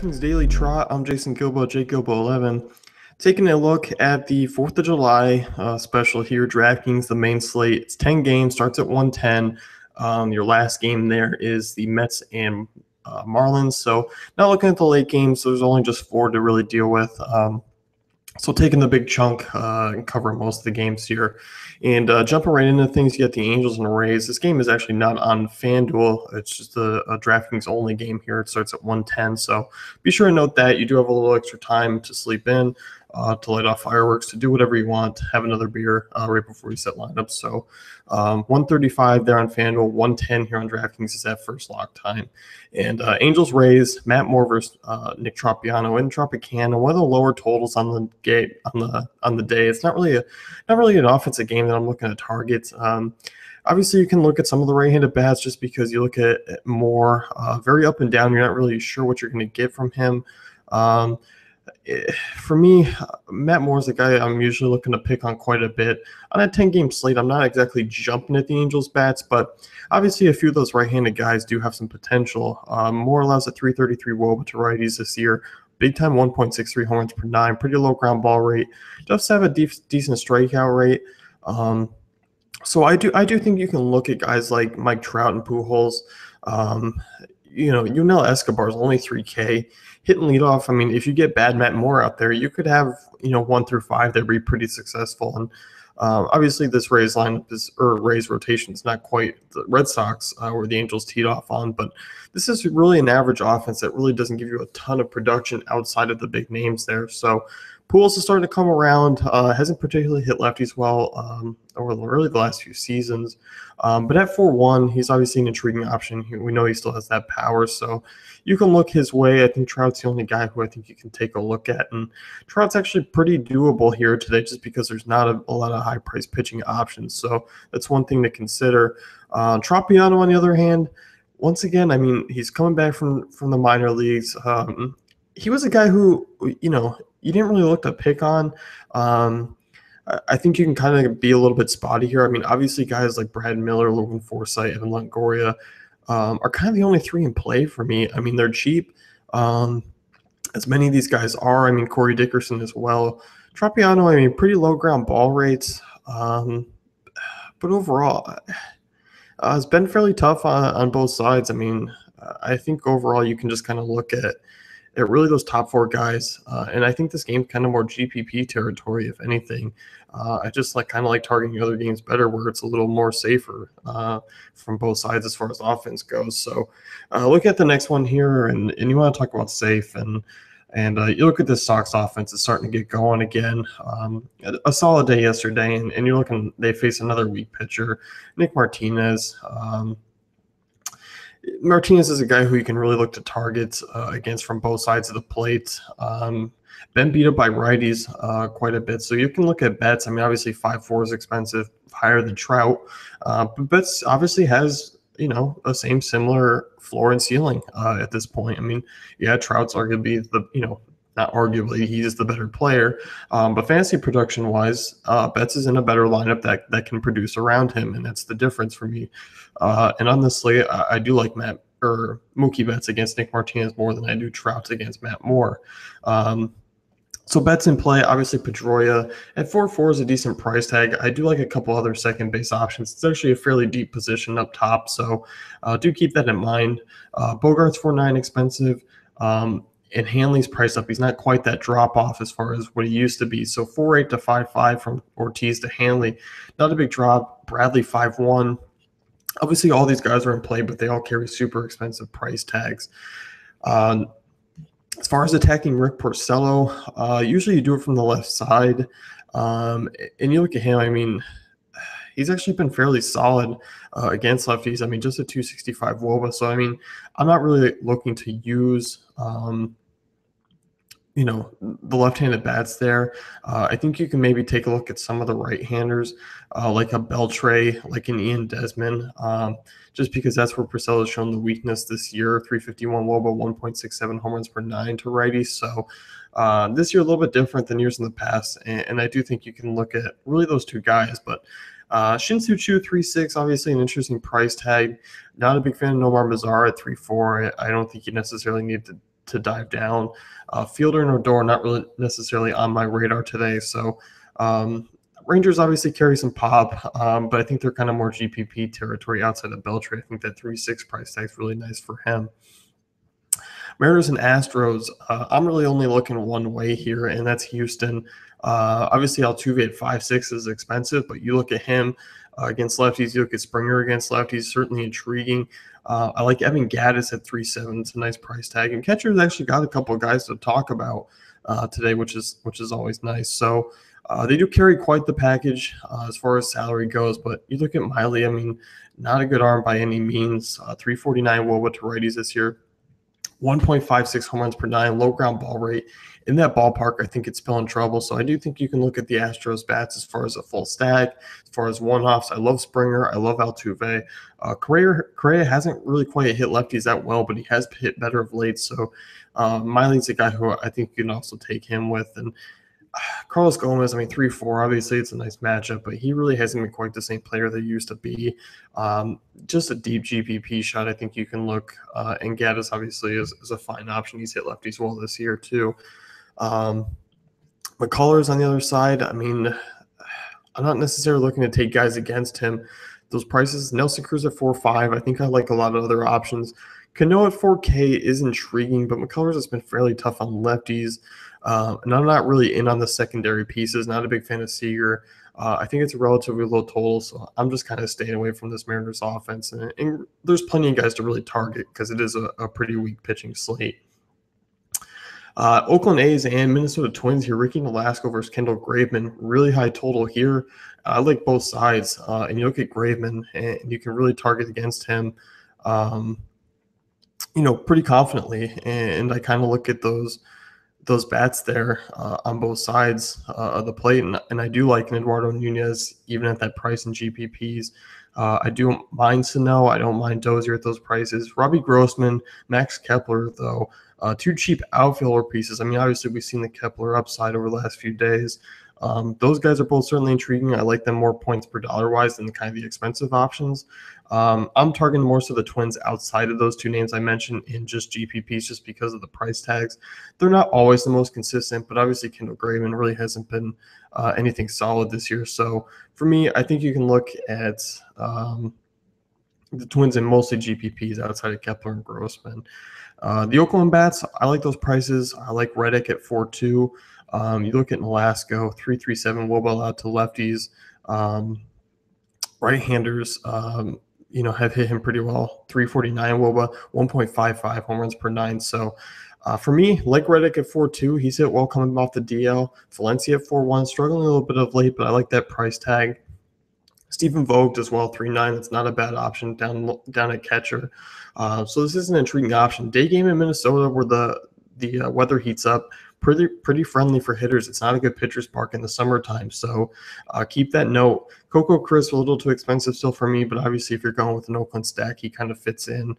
DraftKings Daily Trot. I'm Jason Gilbo, JGilbo11. Taking a look at the 4th of July special here, DraftKings, the main slate. It's 10 games, starts at 110. Your last game there is the Mets and Marlins. So not looking at the late games, so there's only just 4 to really deal with. So taking the big chunk and covering most of the games here. And jumping right into things, you got the Angels and Rays. This game is actually not on FanDuel. It's just a DraftKings only game here. It starts at 110. So be sure to note that. You do have a little extra time to sleep in, to light off fireworks, to do whatever you want, have another beer right before you set lineups. So 135 there on FanDuel, 110 here on DraftKings is that first lock time. And Angels Rays, Matt Moore versus Nick Tropiano in Tropicana. One of the lower totals on the gate on the day. It's not really an offensive game that I'm looking at targets. Obviously, you can look at some of the right-handed bats just because you look at Moore, very up and down. You're not really sure what you're going to get from him. For me, Matt Moore's the guy I'm usually looking to pick on quite a bit. On a 10-game slate, I'm not exactly jumping at the Angels' bats, but obviously a few of those right-handed guys do have some potential. Moore allows a 333 WOBA to righties this year. Big-time 1.63 home runs per 9, pretty low ground ball rate. Does have a decent strikeout rate. So I do think you can look at guys like Mike Trout and Pujols. Yunel Escobar is only 3K. Hitting leadoff, I mean, if you get bad Matt Moore out there, you could have, 1 through 5 there be pretty successful. And obviously this Rays lineup Rays rotation is not quite the Red Sox where the Angels teed off on, but this is really an average offense that really doesn't give you a ton of production outside of the big names there. So Pujols is starting to come around, hasn't particularly hit lefties well over really the last few seasons. But at 4-1, he's obviously an intriguing option. We know he still has that power, so you can look his way. I think Trout's the only guy who I think you can take a look at. And Trout's actually pretty doable here today just because there's not a lot of high-priced pitching options. So that's one thing to consider. Tropiano, on the other hand, once again, I mean, he's coming back from the minor leagues. He was a guy who, you didn't really look to pick on. I think you can kind of be a little bit spotty here. I mean, obviously guys like Brad Miller, Logan Forsythe, Evan Longoria are kind of the only 3 in play for me. I mean, they're cheap, as many of these guys are. I mean, Corey Dickerson as well. Tropiano, I mean, pretty low ground ball rates. But overall, it's been fairly tough on both sides. I mean, I think overall you can just kind of look at really those top 4 guys. And I think this game's kind of more GPP territory, if anything. I just kind of like targeting other games better where it's a little more safer from both sides as far as offense goes. So look at the next one here, and you want to talk about safe. And you look at this Sox offense, it's starting to get going again. A solid day yesterday, and you're looking, they face another weak pitcher, Nick Martinez. Martinez is a guy who you can really look to target against from both sides of the plate. Been beat up by righties quite a bit, so you can look at Betts. I mean, obviously 5.4 is expensive, higher than Trout, but Betts obviously has a similar floor and ceiling at this point. I mean, yeah, Trout's arguably not arguably, he's the better player. But fantasy production-wise, Betts is in a better lineup that can produce around him, and that's the difference for me. And on this slate, I do like Mookie Betts against Nick Martinez more than I do Trout against Matt Moore. So Betts in play, obviously Pedroia at 4.4 is a decent price tag. I do like a couple other second base options. It's actually a fairly deep position up top, so do keep that in mind. Bogart's 4.9 expensive. And Hanley's priced up. He's not quite that drop-off as far as what he used to be. So 4.8 to 5.5 from Ortiz to Hanley. Not a big drop. Bradley 5.1. Obviously, all these guys are in play, but they all carry super expensive price tags. As far as attacking Rick Porcello, usually you do it from the left side. And you look at him, I mean, he's actually been fairly solid against lefties. I mean, just a 265 WOBA. So, I mean, I'm not really looking to use the left-handed bats there. I think you can maybe take a look at some of the right-handers, like a Beltre, like an Ian Desmond, just because that's where Purcell has shown the weakness this year. 351 WOBA, 1.67 home runs per 9 to righties. So this year a little bit different than years in the past, and I do think you can look at really those 2 guys. But Shin-Soo Choo 3.6, obviously an interesting price tag. Not a big fan of Nomar Mazar at 3.4. I don't think you necessarily need to to dive down. Fielder and Odor not really necessarily on my radar today. So Rangers obviously carry some pop, but I think they're kind of more GPP territory outside of Beltray. I think that 3.6 price tag is really nice for him. Mariners and Astros, I'm really only looking one way here, and that's Houston. Obviously, Altuve at 5.6 is expensive, but you look at him against lefties, you look at Springer against lefties, certainly intriguing. I like Evan Gattis at 3.7. It's a nice price tag, and catcher's actually got a couple of guys to talk about today, which is always nice. So they do carry quite the package as far as salary goes, but you look at Miley, I mean, not a good arm by any means. 349 WOBA to righties this year. 1.56 home runs per 9, low ground ball rate. In that ballpark, I think it's still in trouble. So I do think you can look at the Astros bats as far as a full stack, as far as one-offs. I love Springer. I love Altuve. Correa hasn't really quite hit lefties that well, but he has hit better of late. So Miley's a guy who I think you can also take him with. And Carlos Gomez, I mean, 3-4, obviously it's a nice matchup, but he really hasn't been quite the same player that he used to be. Just a deep GPP shot, I think you can look. And Gaddis obviously is a fine option. He's hit lefties well this year too. McCullers on the other side, I mean, I'm not necessarily looking to take guys against him. Those prices, Nelson Cruz at 4.5, I think I like a lot of other options. Cano at 4K is intriguing, but McCullers has been fairly tough on lefties. And I'm not really in on the secondary pieces. Not a big fan of Seager. I think it's a relatively low total, so I'm just kind of staying away from this Mariners offense. And there's plenty of guys to really target because it is a pretty weak pitching slate. Oakland A's and Minnesota Twins here. Ricky Nolasco versus Kendall Graveman. Really high total here. I like both sides. And you look at Graveman, and you can really target against him, pretty confidently. And I kind of look at those bats there on both sides of the plate. And I do like an Eduardo Nunez, even at that price in GPPs. I do mind Sano. I don't mind Dozier at those prices. Robbie Grossman, Max Kepler, though, two cheap outfielder pieces. I mean, obviously, we've seen the Kepler upside over the last few days. Those guys are both certainly intriguing. I like them more points per dollar wise than kind of the expensive options. I'm targeting more so the Twins outside of those two names I mentioned in just GPPs just because of the price tags. They're not always the most consistent, but obviously Kendall Graveman really hasn't been anything solid this year. So for me, I think you can look at the Twins and mostly GPPs outside of Kepler and Grossman. The Oakland bats, I like those prices. I like Reddick at 4.2. You look at Nolasco, 3.37 WOBA allowed to lefties. Right-handers, have hit him pretty well. 3.49 WOBA, 1.55 home runs per 9. So for me, like Reddick at 4.2, he's hit well coming off the DL. Valencia at 4.1, struggling a little bit of late, but I like that price tag. Stephen Vogt as well, 3.9. That's not a bad option down at catcher. So this is an intriguing option. Day game in Minnesota where the weather heats up. Pretty friendly for hitters. It's not a good pitcher's park in the summertime, so keep that note. Coco Crisp, a little too expensive still for me, but obviously if you're going with an Oakland stack, he kind of fits in.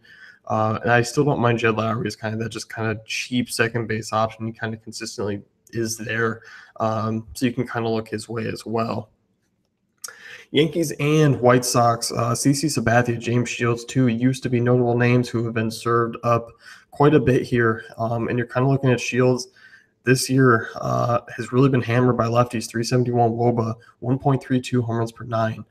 And I still don't mind Jed Lowry as kind of that just kind of cheap second base option. He kind of consistently is there, so you can kind of look his way as well. Yankees and White Sox, CC Sabathia, James Shields, two used to be notable names who have been served up quite a bit here. And you're kind of looking at Shields this year has really been hammered by lefties, 371 WOBA, 1.32 home runs per 9.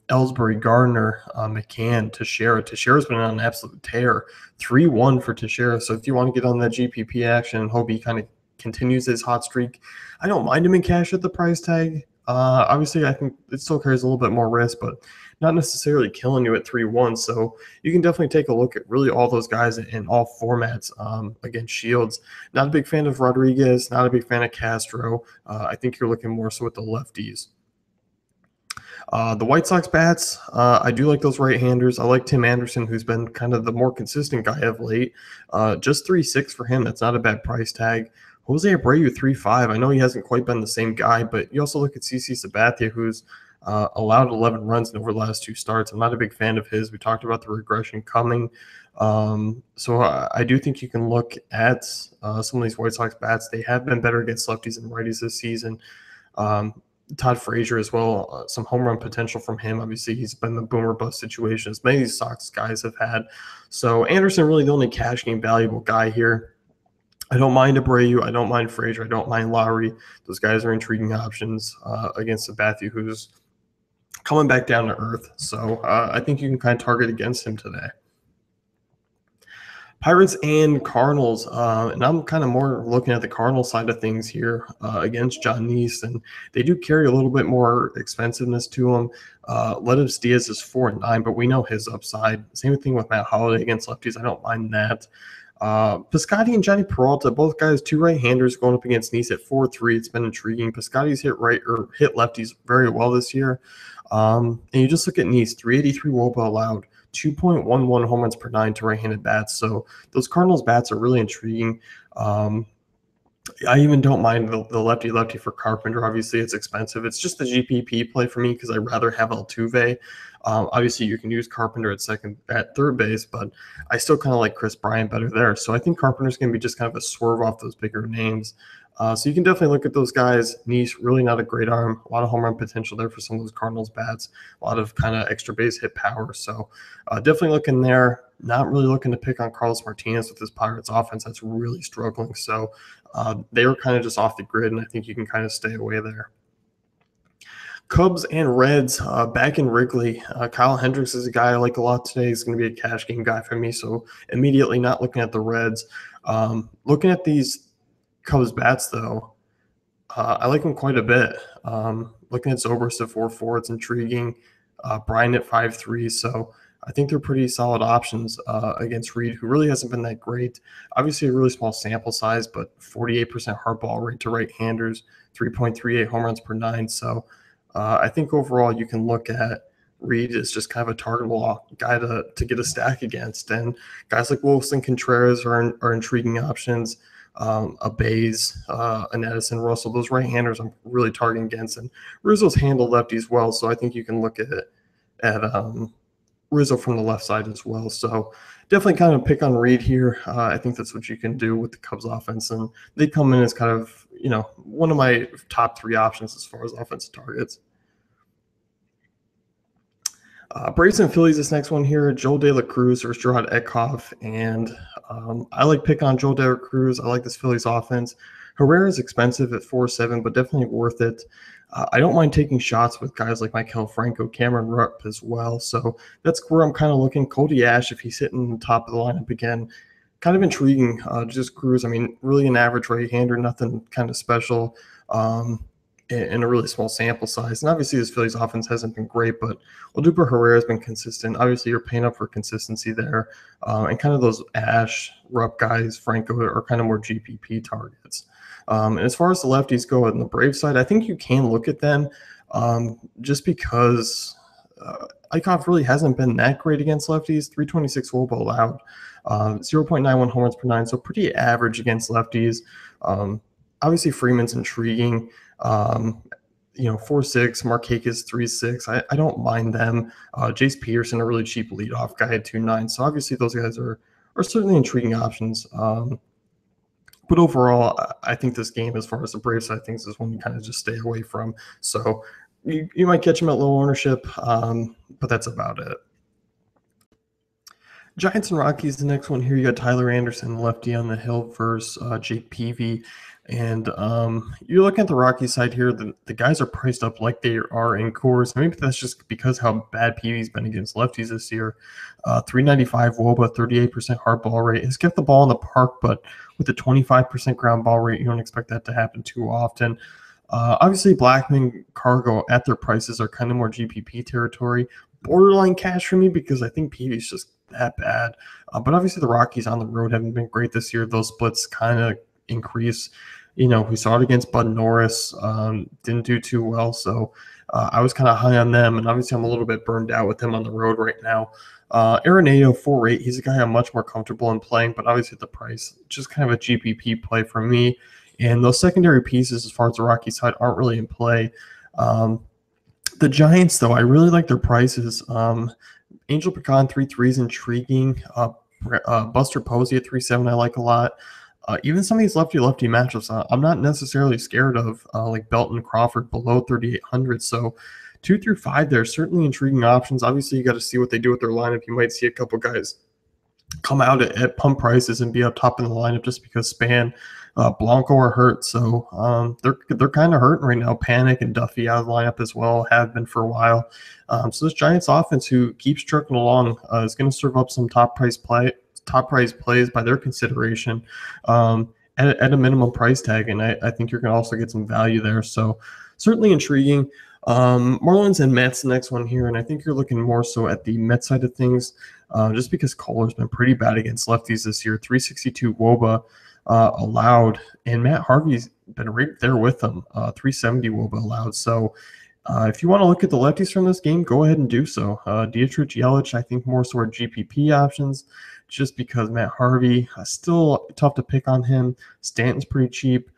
Ellsbury, Gardner, McCann, Teixeira. Teixeira's been on an absolute tear, 3-1 for Teixeira. So if you want to get on that GPP action and hope he kind of continues his hot streak, I don't mind him in cash at the price tag. Obviously, I think it still carries a little bit more risk, but not necessarily killing you at 3-1. So you can definitely take a look at really all those guys in all formats against Shields. Not a big fan of Rodriguez, not a big fan of Castro. I think you're looking more so with the lefties. The White Sox bats, I do like those right-handers. I like Tim Anderson, who's been kind of the more consistent guy of late. Just 3.6 for him. That's not a bad price tag. Jose Abreu, 3.5. I know he hasn't quite been the same guy, but you also look at CC Sabathia, who's allowed 11 runs in over the last two starts. I'm not a big fan of his. We talked about the regression coming. So I do think you can look at some of these White Sox bats. They have been better against lefties and righties this season. Todd Frazier as well, some home run potential from him. Obviously, he's been the boomer bust situation as many of these Sox guys have had. So Anderson really the only cash game valuable guy here. I don't mind Abreu. I don't mind Frazier. I don't mind Lowry. Those guys are intriguing options against Sabathia, who's coming back down to earth. So I think you can kind of target against him today. Pirates and Cardinals, and I'm kind of more looking at the Cardinals side of things here against John Neese, and they do carry a little bit more expensiveness to them. Letus Diaz is 4-9, but we know his upside. Same thing with Matt Holliday against lefties. I don't mind that. Piscotty and Johnny Peralta, both guys, two right-handers going up against Neese at 4-3. It's been intriguing. Piscotty's hit lefties very well this year. And you just look at Neese, 383 WOBA allowed. 2.11 home runs per nine to right-handed bats. So those Cardinals bats are really intriguing. I even don't mind the lefty for Carpenter. Obviously, it's expensive. It's just the GPP play for me because I'd rather have Altuve. Obviously, you can use Carpenter at third base, but I still kind of like Chris Bryant better there. So I think Carpenter's going to be just kind of a swerve off those bigger names. So you can definitely look at those guys. Neese, really not a great arm. A lot of home run potential there for some of those Cardinals bats. A lot of kind of extra base hit power. So definitely looking there. Not really looking to pick on Carlos Martinez with this Pirates offense that's really struggling. So they were kind of just off the grid, and I think you can kind of stay away there. Cubs and Reds back in Wrigley. Kyle Hendricks is a guy I like a lot today. He's going to be a cash game guy for me. So immediately not looking at the Reds. Looking at these Cubs bats, though, I like them quite a bit. Looking at Zobrist at 4-4, it's intriguing. Bryant at 5-3, so I think they're pretty solid options against Reed, who really hasn't been that great. Obviously, a really small sample size, but 48% hard ball rate to right-handers, 3.38 home runs per nine. So I think overall you can look at Reed as just kind of a targetable guy to get a stack against. And guys like Wilson Contreras are intriguing options. A Bays, an Edison Russell, those right-handers I'm really targeting against. And Rizzo's handled lefties well, so I think you can look at Rizzo from the left side as well. So definitely kind of pick on Reed here. I think that's what you can do with the Cubs offense. And they come in as kind of, one of my top three options as far as offensive targets. Braves and Phillies, this next one here, Joel De La Cruz versus Gerard Eckhoff. And I like pick on Joel De La Cruz. I like this Phillies offense. Herrera is expensive at 4-7, but definitely worth it. I don't mind taking shots with guys like Maikel Franco, Cameron Rupp as well. So that's where I'm kind of looking. Cody Ash, if he's hitting the top of the lineup again, kind of intriguing. Just Cruz, I mean, really an average right-hander, nothing kind of special. In a really small sample size. And obviously this Phillies offense hasn't been great, but Odubel Herrera has been consistent. Obviously you're paying up for consistency there. And kind of those Ash, Rupp guys, Franco are kind of more GPP targets. And as far as the lefties go on the Braves side, I think you can look at them just because Eichhoff really hasn't been that great against lefties. 326 WOBA allowed, 0.91 home runs per nine, so pretty average against lefties. Obviously Freeman's intriguing. 4-6, Markakis 3-6. I don't mind them. Jace Peterson, a really cheap leadoff guy at 2-9. So obviously those guys are certainly intriguing options. But overall, I think this game, as far as the Braves side of things, is one you kind of just stay away from. So you might catch them at low ownership, but that's about it. Giants and Rockies, the next one here. You got Tyler Anderson, lefty on the hill versus Jake Peavy. And you're looking at the Rockies side here. The guys are priced up like they are in Coors. Maybe that's just because how bad Peavy's been against lefties this year. 395 WOBA, 38% hard ball rate. He's kept the ball in the park, but with a 25% ground ball rate, you don't expect that to happen too often. Obviously, Blackman, Cargo at their prices are kind of more GPP territory. Borderline cash for me because I think Peavy's just that bad. But obviously, the Rockies on the road haven't been great this year. Those splits kind of increase. We saw it against Bud Norris, didn't do too well. So I was kind of high on them. And obviously, I'm a little bit burned out with him on the road right now. Arenado, 4-8. He's a guy I'm much more comfortable in playing, but obviously the price, just kind of a GPP play for me. And those secondary pieces, as far as the Rocky side, aren't really in play. The Giants, though, I really like their prices. Angel Pecan 3-3 is intriguing. Buster Posey at 3-7 I like a lot. Even some of these lefty-lefty matchups, I'm not necessarily scared of, like Belton Crawford below 3,800. So 2 through 5 there, certainly intriguing options. Obviously, you got to see what they do with their lineup. You might see a couple guys come out at pump prices and be up top in the lineup just because Span, Blanco are hurt. So they're kind of hurting right now. Panic and Duffy out of the lineup as well, have been for a while. So this Giants offense, who keeps trucking along, is going to serve up some top price plays by their consideration, at a minimum price tag. And I think you're going to also get some value there. So certainly intriguing. Marlins and Mets, the next one here, and I think you're looking more so at the Mets side of things, just because Kohler's been pretty bad against lefties this year. 362 WOBA allowed, and Matt Harvey's been right there with them. 370 WOBA allowed. So if you want to look at the lefties from this game, go ahead and do so. Dietrich, Yelich, I think more so are GPP options, just because Matt Harvey, still tough to pick on him. Stanton's pretty cheap.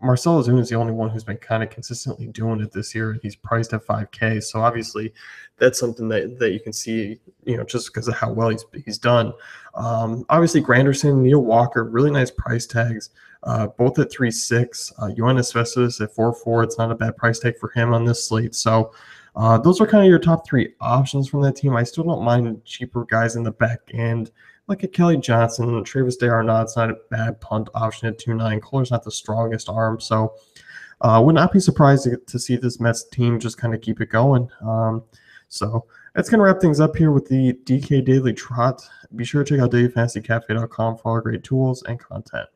Marcell Ozuna is the only one who's been kind of consistently doing it this year. He's priced at 5K, so obviously that's something that you can see, just because of how well he's done. Obviously, Granderson, Neil Walker, really nice price tags, both at 3.6. Yoenis Cespedes at 4.4. It's not a bad price tag for him on this slate. So those are kind of your top three options from that team. I still don't mind cheaper guys in the back end, like a Kelly Johnson. Travis DeArnaud's not a bad punt option at 2.9. Kohler's not the strongest arm, so would not be surprised to see this Mets team just kind of keep it going. So that's going to wrap things up here with the DK Daily Trot. Be sure to check out dailyfantasycafe.com for all our great tools and content.